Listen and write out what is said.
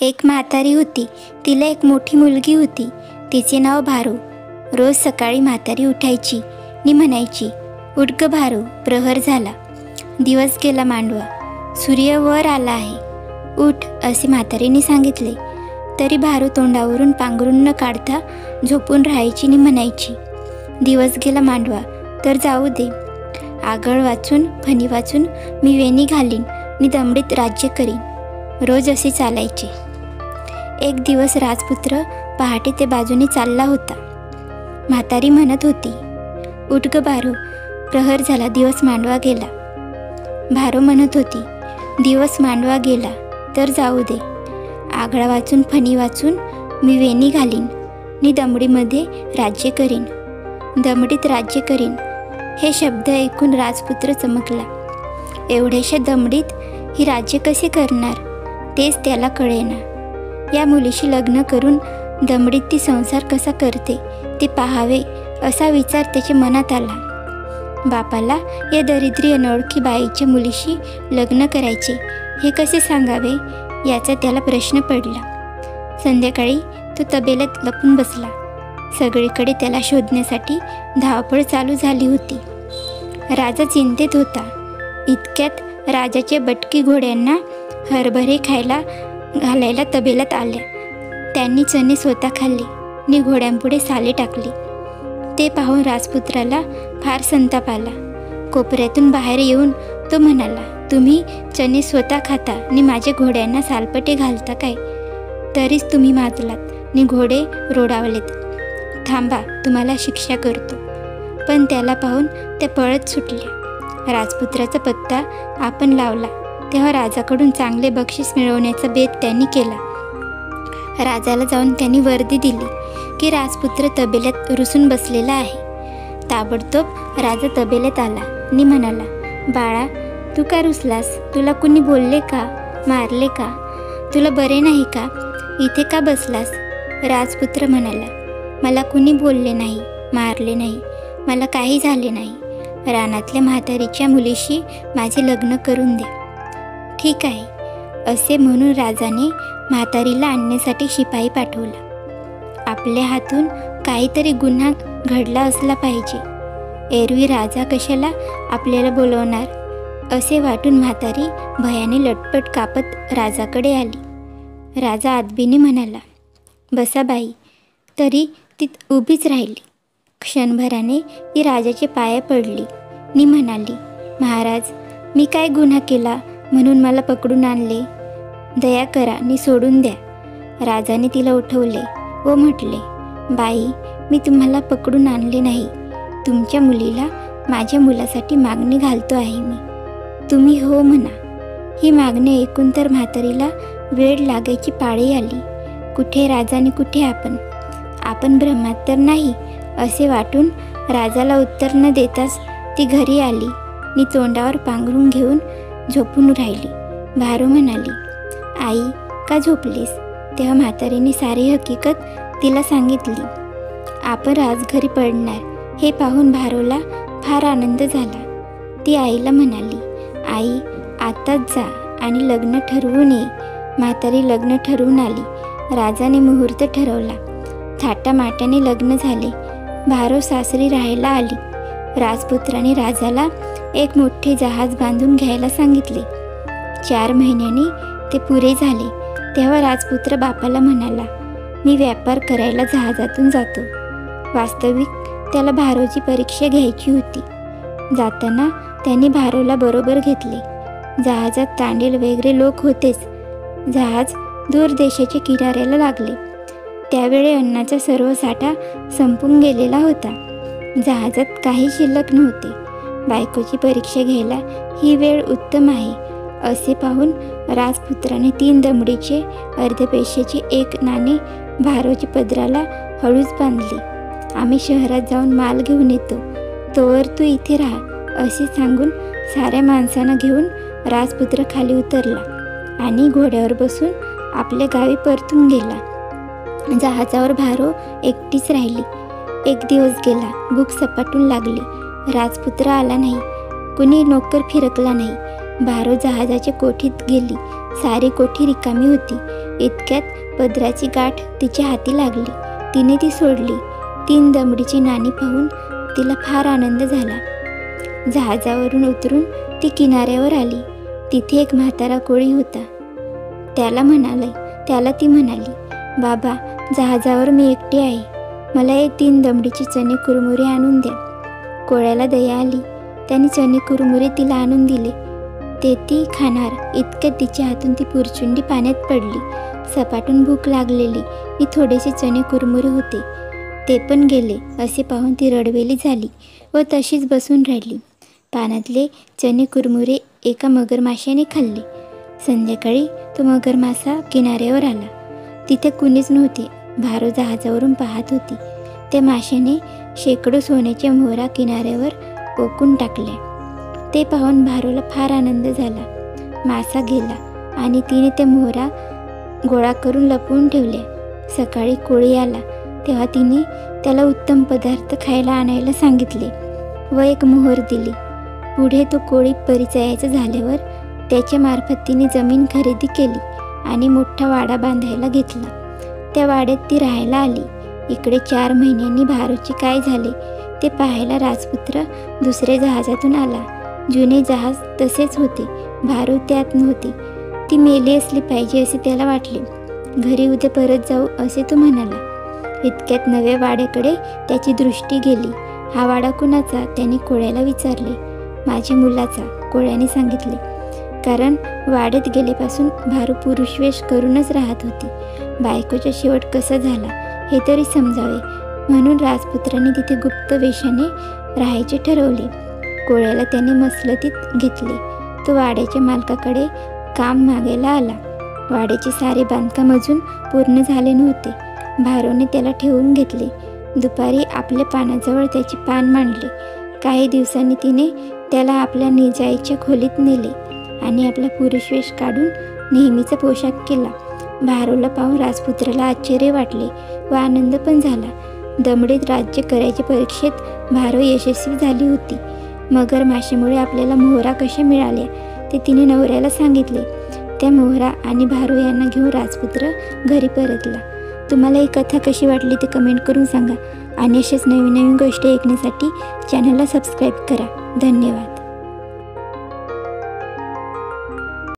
एक म्हातारी होती. तिला एक मोठी मुलगी होती. तिचे नाव भारू. रोज सकाळी म्हातारी उठायची आणि म्हणायची, उठ ग भारू, प्रहर झाला, दिवस गेला मांडवा, सूर्य वर आला आहे, उठ, असे म्हातारीने सांगितले. तरी भारू तोंडावरून पांघरून न काढता झोपून राहायची आणि म्हणायची, दिवस गेला मांडवा तर जाऊ दे, आगळ वाचून फणी वाचून मी वेणी घालीन आणि दमडीत राज्य करीन. रोज असे चालायचे. एक दिवस राजपुत्र पहाटे ते बाजूने चालला होता. म्हातारी म्हणत होती, उठ ग भारू, प्रहर झाला, दिवस मांडवा गेला. भारू म्हणत होती, दिवस मांडवा गेला तर जाऊ दे, आगळा वाचून फणी वाचून मी वेणी घालीन आणि दमडीमध्ये राज्य करीन. दमडीत राज्य करीन हे शब्द ऐकून राजपुत्र चमकला. एवढ्याशा दमडीत ही राज्य कसे करणार तेच त्याला कळेना. या मुलीशी लग्न करून दमडीत ती संसार कसा करते ते पाहावे असा विचार त्याच्या मनात आला. बापाला या दरिद्री अनोळखी बाईच्या मुलीशी लग्न करायचे हे कसे सांगावे याचा त्याला प्रश्न पडला. संध्याकाळी तो तबेल्यात लपून बसला. सगळीकडे त्याला शोधण्यासाठी धावपळ चालू झाली होती. राजा चिंतेत होता. इतक्यात राजाच्या बटकी घोड्यांना हरभरे खायला घालायला तबेल्यात आल्या. त्यांनी चणे स्वतः खाल्ले आणि घोड्यांपुढे साले टाकली. ते पाहून राजपुत्राला फार संताप आला. कोपऱ्यातून बाहेर येऊन तो म्हणाला, तुम्ही चणे स्वतः खाता आणि माझ्या घोड्यांना सालपटे घालता काय? तरीच तुम्ही माजलात आणि घोडे रोडावलेत. थांबा, तुम्हाला शिक्षा करतो. पण त्याला पाहून त्या पळत सुटल्या. राजपुत्राचा पत्ता आपण लावला तेव्हा राजाकडून चांगले बक्षीस मिळवण्याचा बेत त्यांनी केला. राजाला जाऊन त्यांनी वर्दी दिली की राजपुत्र तबेल्यात रुसून बसलेला आहे. ताबडतोब राजा तबेल्यात आला आणि म्हणाला, बाळा, तू का रुसलास? तुला कुणी बोलले का, मारले का? तुला बरे नाही का? इथे का बसलास? राजपुत्र म्हणाला, मला कुणी बोलले नाही, मारले नाही, मला काही झाले नाही. रानातल्या म्हातारीच्या मुलीशी माझे लग्न करून द्या. ठीक आहे, असे म्हणून राजाने म्हातारीला आणण्यासाठी शिपाई पाठवला. आपल्या हातून काहीतरी गुन्हा घडला असला पाहिजे. एरवी राजा कशाला आपल्याला बोलवणार असे वाटून म्हातारी भयाने लटपट कापत राजाकडे आली. राजा आदबीने म्हणाला, बसा बाई. तरी ती उभीच राहिली. क्षणभराने ती राजाचे पाय पडली आणि म्हणाली, महाराज, मी काय गुन्हा केला म्हणून मला पकडून आणले? दया करा आणि सोडून द्या. राजाने तिला उठवले व म्हटले, बाई, मी तुम्हाला पकडून आणले नाही. तुमच्या मुलीला माझ्या मुलासाठी मागणी घालतो आहे मी. तुम्ही हो म्हणा. ही मागणी ऐकून तर म्हातारीला वेळ लागायची पाळी आली. कुठे राजा आणि कुठे आपण? आपण ब्रह्मात तर नाही असे वाटून राजाला उत्तर न देताच ती घरी आली आणि तोंडावर पांघरून घेऊन झोपून राहिली. भारू म्हणाली, आई, का झोपलीस? तेव्हा म्हातारीने सारी हकीकत तिला सांगितली. आपण राजघरी पडणार हे पाहून भारूला फार आनंद झाला. ती आईला म्हणाली, आई, आताच जा आणि लग्न ठरवून ये. म्हातारी लग्न ठरवून आली. राजाने मुहूर्त ठरवला. थाटामाटाने लग्न झाले. भारू सासरी राहायला आली. राजपुत्राने राजाला एक मोठे जहाज बांधून घ्यायला सांगितले. 4 महिन्यांनी ते पुरे झाले तेव्हा राजपुत्र बापाला म्हणाला, मी व्यापार करायला जहाजातून जातो. वास्तविक त्याला भारूची परीक्षा घ्यायची होती. जाताना त्यांनी भारूला बरोबर घेतले. जहाजात तांडेल वगैरे लोक होतेच. जहाज दूर देशाच्या किनाऱ्याला लागले. त्यावेळी अन्नाचा सर्व साठा संपून गेलेला होता. जहाजात काही शिल्लक नव्हते. बायकोची परीक्षा घ्यायला ही वेळ उत्तम आहे असे पाहून राजपुत्राने 3 दमडीचे अर्ध्या पैशाचे 1 नाणे भारूच्या पदराला हळूच बांधले. आम्ही शहरात जाऊन माल घेऊन येतो, तोवर तू इथे राहा असे सांगून साऱ्या माणसांना घेऊन राजपुत्र खाली उतरला आणि घोड्यावर बसून आपल्या गावी परतून गेला. जहाजावर भारू एकटीच राहिली. एक दिवस गेला. भूक सपाटून लागली. राजपुत्र आला नाही. कुणी नोकर फिरकला नाही. भारो जहाजाच्या कोठीत गेली. सारी कोठी रिकामी होती. इतक्यात पदराची गाठ तिच्या हाती लागली. तिने ती सोडली. 3 दमडीची नाणी पाहून तिला फार आनंद झाला. जहाजावरून उतरून ती किनाऱ्यावर आली. तिथे एक म्हातारा कोळी होता. त्याला ती म्हणाली, बाबा, जहाजावर मी एकटी आहे. मला एक 3 दमडीची चणे कुरमुरे आणून द्या. कोळ्याला दया आली. त्याने चणे कुरमुरे तिला आणून दिले. ते ती खाणार इतक्यात तिच्या हातून ती पुरचुंडी पाण्यात पडली. सपाटून भूक लागलेली. मी थोडेसे चणे कुरमुरे होते, ते पण गेले. असे पाहून ती रडवेली झाली व तशीच बसून राहिली. पाण्यातले चणे कुरमुरे एका मगरमाशाने खाल्ले. संध्याकाळी तो मगरमासा किनाऱ्यावर आला. तिथे कुणीच नव्हते. भारो जहाजावरून पाहत होती. त्या माशाने शेकडो सोन्याच्या मोहरा किनाऱ्यावर ओकून टाकल्या. ते पाहून भारोला फार आनंद झाला. मासा गेला आणि तिने त्या मोहरा गोळा करून लपवून ठेवल्या. सकाळी कोळी आला तेव्हा तिने त्याला उत्तम पदार्थ खायला आणायला सांगितले व एक मोहर दिली. पुढे तो कोळी परिचयाचा झाल्यावर त्याच्या मार्फत तिने जमीन खरेदी केली आणि मोठा वाडा बांधायला घेतला. त्या वाड्यात ती राहायला आली. इकडे 4 महिन्यांनी भारोचे काय झाले ते पाहायला राजपुत्र दुसऱ्या जहाजातून आला. जुने जहाज तसेच होते. भारो त्यात नव्हती. ती मेली असली पाहिजे असे त्याला वाटले. घरी उद्या परत जाऊ असे तो म्हणाला. इतक्यात नव्या वाड्याकडे त्याची दृष्टी गेली. हा वाडा कुणाचा? त्याने कोळ्याला विचारले. माझ्या मुलाचा, कोळ्याने सांगितले. कारण वाड्यात गेल्यापासून भारो पुरुषवेश करूनच राहत होती. बायकोचा शेवट कसा झाला हे तरी समजावे म्हणून राजपुत्राने तिथे गुप्त वेशाने राहायचे ठरवले. कोळ्याला त्याने मसलतीत घेतले. तो वाड्याच्या मालकाकडे काम मागायला आला. वाड्याचे सारे बांधकाम अजून पूर्ण झाले नव्हते. भारोने त्याला ठेवून घेतले. दुपारी आपल्या पानाजवळ त्याचे पान मांडले. काही दिवसांनी तिने त्याला आपल्या निजाईच्या खोलीत नेले आणि आपला पुरुषवेश काढून नेहमीचा पोशाख केला. भारोला पाहून राजपुत्राला आश्चर्य वाटले व आनंद पण झाला. दमडीत राज्य करायच्या परीक्षेत भारो यशस्वी झाली होती. मगर माशीमुळे आपल्याला मोहरा कशा मिळाल्या ते तिने नवऱ्याला सांगितले. त्या मोहरा आणि भारो यांना घेऊन राजपुत्र घरी परतला. तुम्हाला ही कथा कशी वाटली ते कमेंट करून सांगा आणि अशाच नवीन नवीन गोष्टी ऐकण्यासाठी चॅनलला सबस्क्राईब करा. धन्यवाद.